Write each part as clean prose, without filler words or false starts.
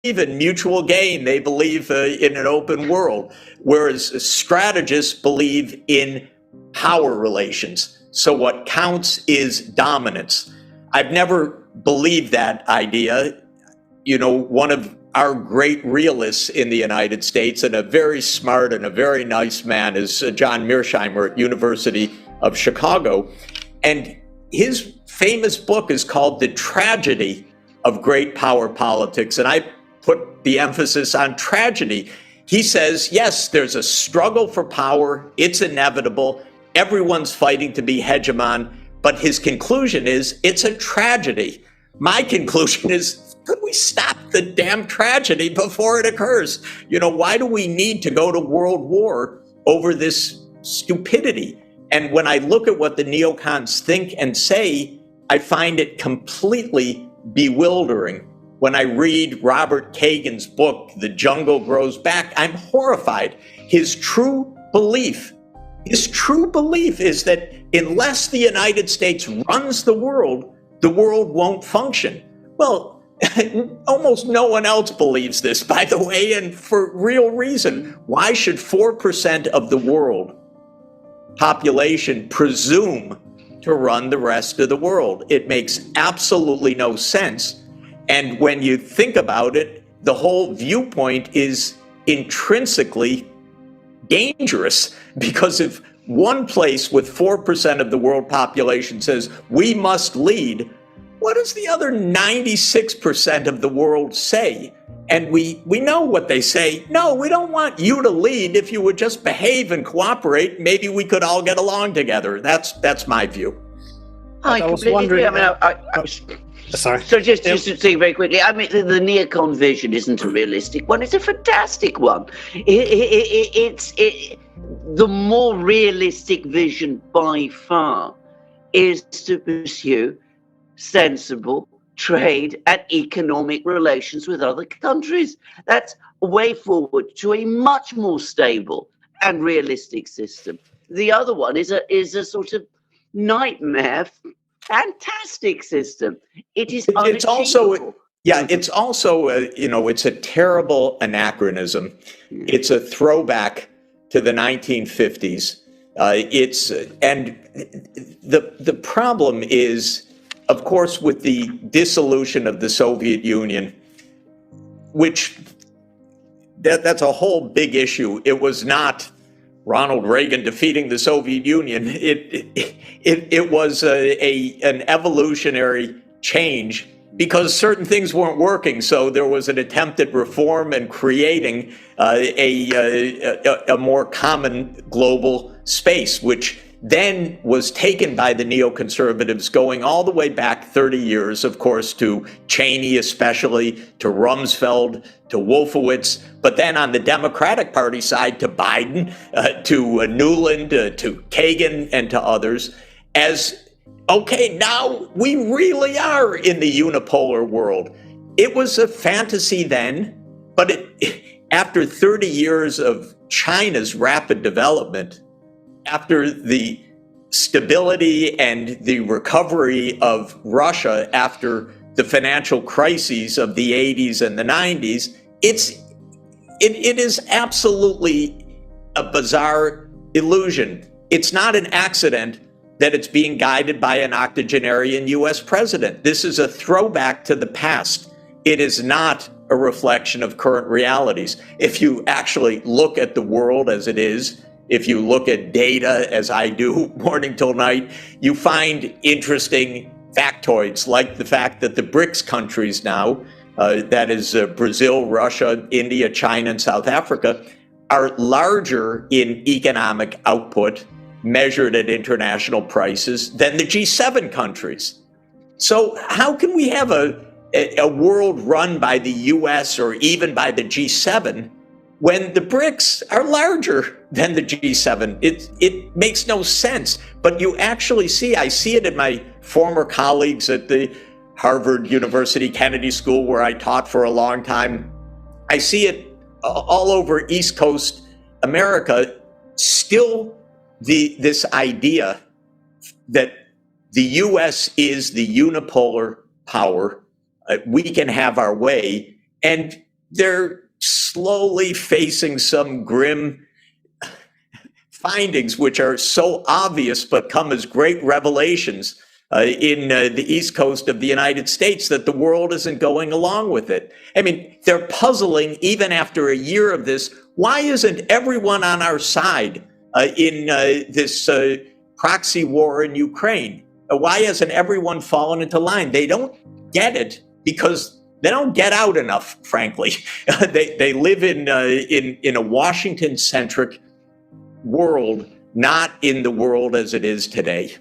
in mutual gain. They believe in an open world, whereas strategists believe in power relations. So what counts is dominance. I've never believed that idea. You know, one of our great realists in the United States, and a very smart and a very nice man, is John Mearsheimer at University of Chicago. And his famous book is called The Tragedy of Great Power Politics. And I put the emphasis on tragedy. He says, yes, there's a struggle for power. It's inevitable. Everyone's fighting to be hegemon. But his conclusion is it's a tragedy. My conclusion is, could we stop the damn tragedy before it occurs? You know, why do we need to go to world war over this stupidity? And when I look at what the neocons think and say, I find it completely bewildering. When I read Robert Kagan's book, The Jungle Grows Back, I'm horrified. His true belief is that unless the United States runs the world won't function. Well, almost no one else believes this, by the way, and for real reason. Why should 4% of the world population presume to run the rest of the world? It makes absolutely no sense. And when you think about it, the whole viewpoint is intrinsically dangerous, because if one place with 4% of the world population says we must lead, what does the other 96% of the world say? And we know what they say. No, we don't want you to lead. If you would just behave and cooperate, maybe we could all get along together. That's my view. I was wondering. Sorry. So just to say very quickly, I mean, the neocon vision isn't a realistic one. It's a fantastic one. It's the more realistic vision by far is to pursue sensible trade and economic relations with other countries. That's a way forward to a much more stable and realistic system. The other one is a sort of nightmare, fantastic system. It's also it's a terrible anachronism. It's a throwback to the 1950s. The problem is, of course, with the dissolution of the Soviet Union, which that's a whole big issue. It was not Ronald Reagan defeating the Soviet Union. It was an evolutionary change because certain things weren't working. So there was an attempt at reform and creating a more common global space, which then was taken by the neoconservatives going all the way back 30 years, of course, to Cheney especially, to Rumsfeld, to Wolfowitz, but then on the Democratic Party side to Biden, to Newland, to Kagan, and to others, as, okay, now we really are in the unipolar world. It was a fantasy then, but after 30 years of China's rapid development, after the stability and the recovery of Russia after the financial crises of the 80s and the 90s, it is absolutely a bizarre illusion. It's not an accident that it's being guided by an octogenarian US president. This is a throwback to the past. It is not a reflection of current realities. If you actually look at the world as it is, if you look at data, as I do morning till night, you find interesting factoids, like the fact that the BRICS countries now, that is Brazil, Russia, India, China, and South Africa, are larger in economic output measured at international prices than the G7 countries. So how can we have a world run by the US or even by the G7 when the BRICS are larger than the G7? It makes no sense. But you actually see, I see it in my former colleagues at the Harvard University Kennedy School, where I taught for a long time. I see it all over East Coast America, still this idea that the US is the unipolar power. We can have our way. And they're slowly facing some grim findings, which are so obvious but come as great revelations in the East Coast of the United States, that the world isn't going along with it. I mean, they're puzzling even after a year of this. Why isn't everyone on our side in this proxy war in Ukraine? Why hasn't everyone fallen into line? They don't get it because they don't get out enough, frankly. They live in a Washington-centric world, not in the world as it is today.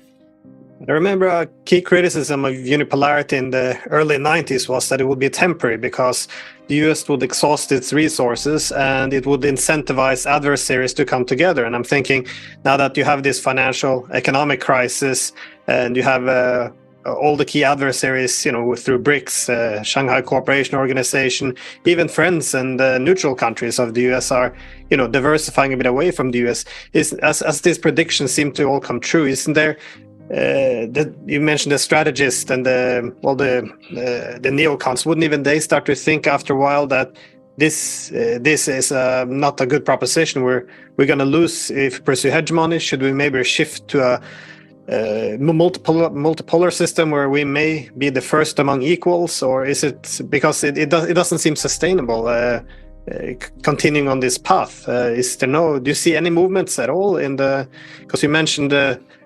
I remember a key criticism of unipolarity in the early 90s was that it would be temporary because the US would exhaust its resources and it would incentivize adversaries to come together. And I'm thinking now that you have this financial economic crisis and you have all the key adversaries, through BRICS, Shanghai Cooperation Organization, even friends and neutral countries of the US are, diversifying a bit away from the US. As these predictions seem to all come true, isn't there? You mentioned the strategists and the neocons. Wouldn't even they start to think after a while that this is not a good proposition? We're going to lose if we pursue hegemony. Should we maybe shift to a multipolar system where we may be the first among equals, or is it because it doesn't seem sustainable continuing on this path? Do you see any movements at all because you mentioned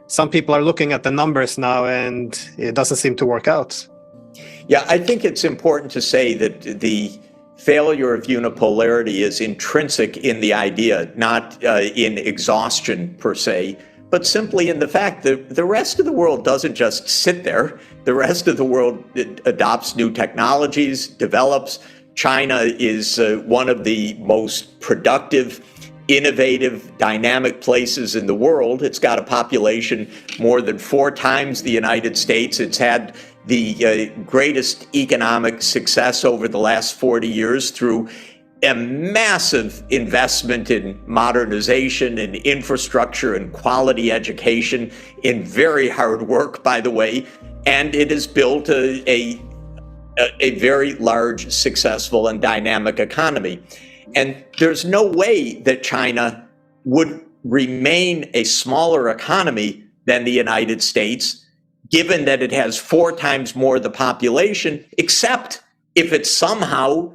some people are looking at the numbers now and it doesn't seem to work out? Yeah, I think it's important to say that the failure of unipolarity is intrinsic in the idea, not in exhaustion per se, but simply in the fact that the rest of the world doesn't just sit there. The rest of the world adopts new technologies, develops. China is one of the most productive, innovative, dynamic places in the world. It's got a population more than 4 times the United States. It's had the greatest economic success over the last 40 years through a massive investment in modernization and infrastructure and quality education, in very hard work, by the way. And it has built a very large, successful, and dynamic economy. And there's no way that China would remain a smaller economy than the United States, given that it has 4 times more the population, except if it somehow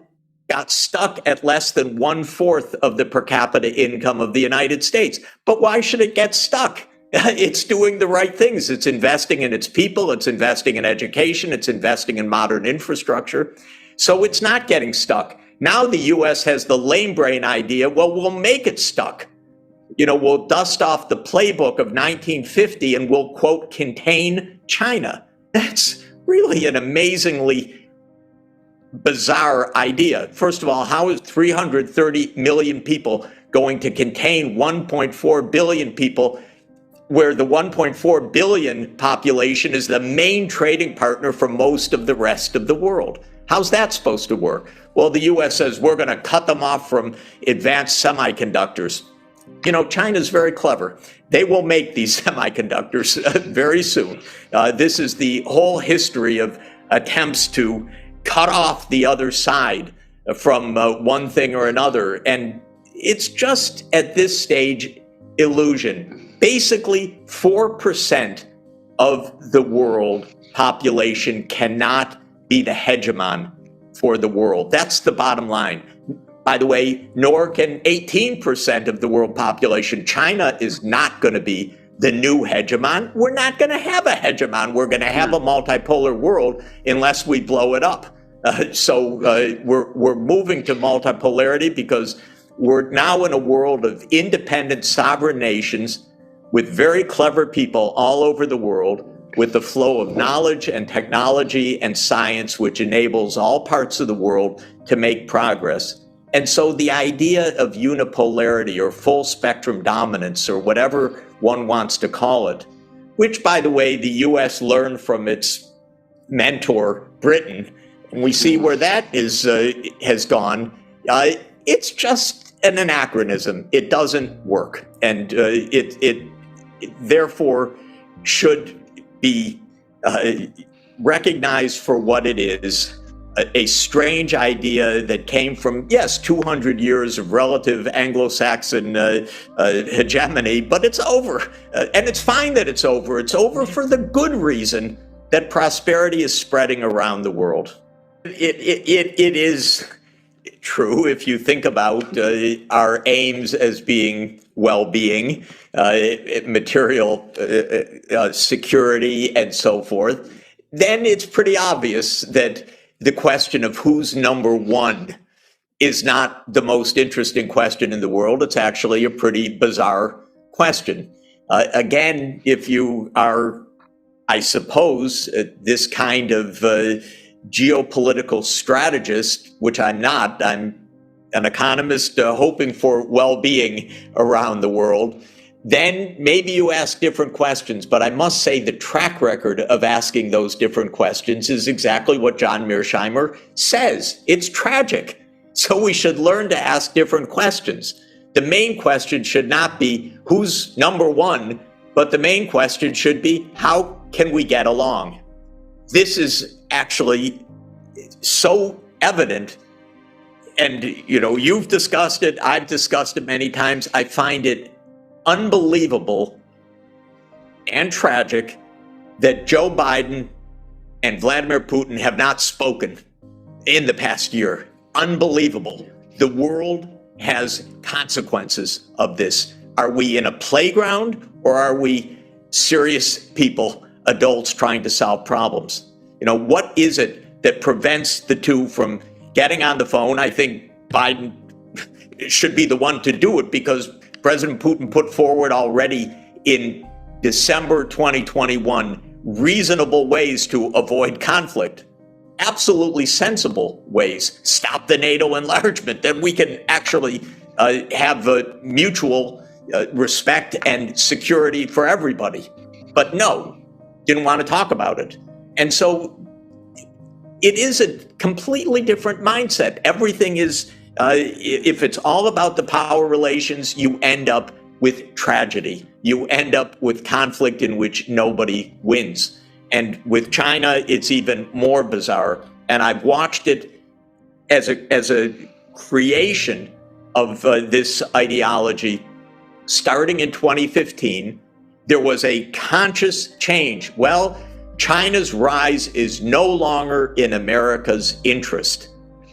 got stuck at less than 1/4 of the per capita income of the United States. But why should it get stuck? It's doing the right things. It's investing in its people. It's investing in education. It's investing in modern infrastructure. So it's not getting stuck. Now the US has the lame brain idea, well, we'll make it stuck. We'll dust off the playbook of 1950 and we'll, quote, contain China. That's really an amazingly bizarre idea. First of all, how is 330 million people going to contain 1.4 billion people, where the 1.4 billion population is the main trading partner for most of the rest of the world? How's that supposed to work? Well, the US says we're going to cut them off from advanced semiconductors. China's very clever. They will make these semiconductors very soon. This is the whole history of attempts to cut off the other side from one thing or another. And it's just at this stage illusion. Basically, 4% of the world population cannot be the hegemon for the world. That's the bottom line. By the way, nor can 18% of the world population. China is not going to be the new hegemon. We're not going to have a hegemon. We're going to have a multipolar world unless we blow it up. So we're moving to multipolarity because we're now in a world of independent sovereign nations with very clever people all over the world, with the flow of knowledge and technology and science, which enables all parts of the world to make progress. And so the idea of unipolarity or full spectrum dominance, or whatever one wants to call it, which, by the way, the US learned from its mentor, Britain, and we see where that has gone, it's just an anachronism. It doesn't work. And it therefore should be recognized for what it is, a strange idea that came from, yes, 200 years of relative Anglo-Saxon hegemony, but it's over. And it's fine that it's over. It's over for the good reason that prosperity is spreading around the world. It is true if you think about our aims as being well-being, material security, and so forth. Then it's pretty obvious that the question of who's number one is not the most interesting question in the world. It's actually a pretty bizarre question. Again, if you are, I suppose, this kind of geopolitical strategist, which I'm not, I'm an economist hoping for well-being around the world, then maybe you ask different questions. But I must say the track record of asking those different questions is exactly what John Mearsheimer says. It's tragic. So we should learn to ask different questions. The main question should not be who's number one, but the main question should be how can we get along? This is actually so evident. And, you know, you've discussed it. I've discussed it many times. I find it unbelievable and tragic that Joe Biden and Vladimir Putin have not spoken in the past year. Unbelievable. The world has consequences of this. Are we in a playground or are we serious people, adults trying to solve problems? You know, what is it that prevents the two from getting on the phone? I think Biden should be the one to do it because President Putin put forward already in December 2021 reasonable ways to avoid conflict, absolutely sensible ways. Stop the NATO enlargement, then we can actually have a mutual respect and security for everybody. But no, didn't want to talk about it. And so it is a completely different mindset. Everything is, if it's all about the power relations, you end up with tragedy. You end up with conflict in which nobody wins. And with China, it's even more bizarre. And I've watched it as a creation of this ideology. Starting in 2015, there was a conscious change. Well, China's rise is no longer in America's interest.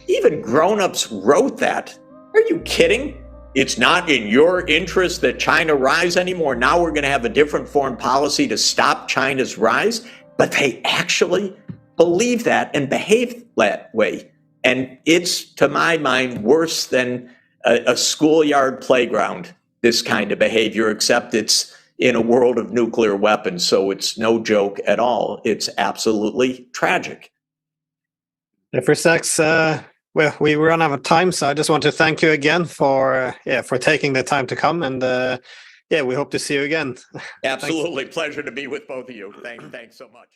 Even grown-ups wrote that. Are you kidding? It's not in your interest that China rise anymore. Now we're going to have a different foreign policy to stop China's rise. But they actually believe that and behave that way. And it's, to my mind, worse than a schoolyard playground, this kind of behavior, except it's in a world of nuclear weapons. So it's no joke at all. It's absolutely tragic. David Sachs, well, we run out of time, so I just want to thank you again for taking the time to come, and we hope to see you again. Absolutely, pleasure to be with both of you. Thanks so much.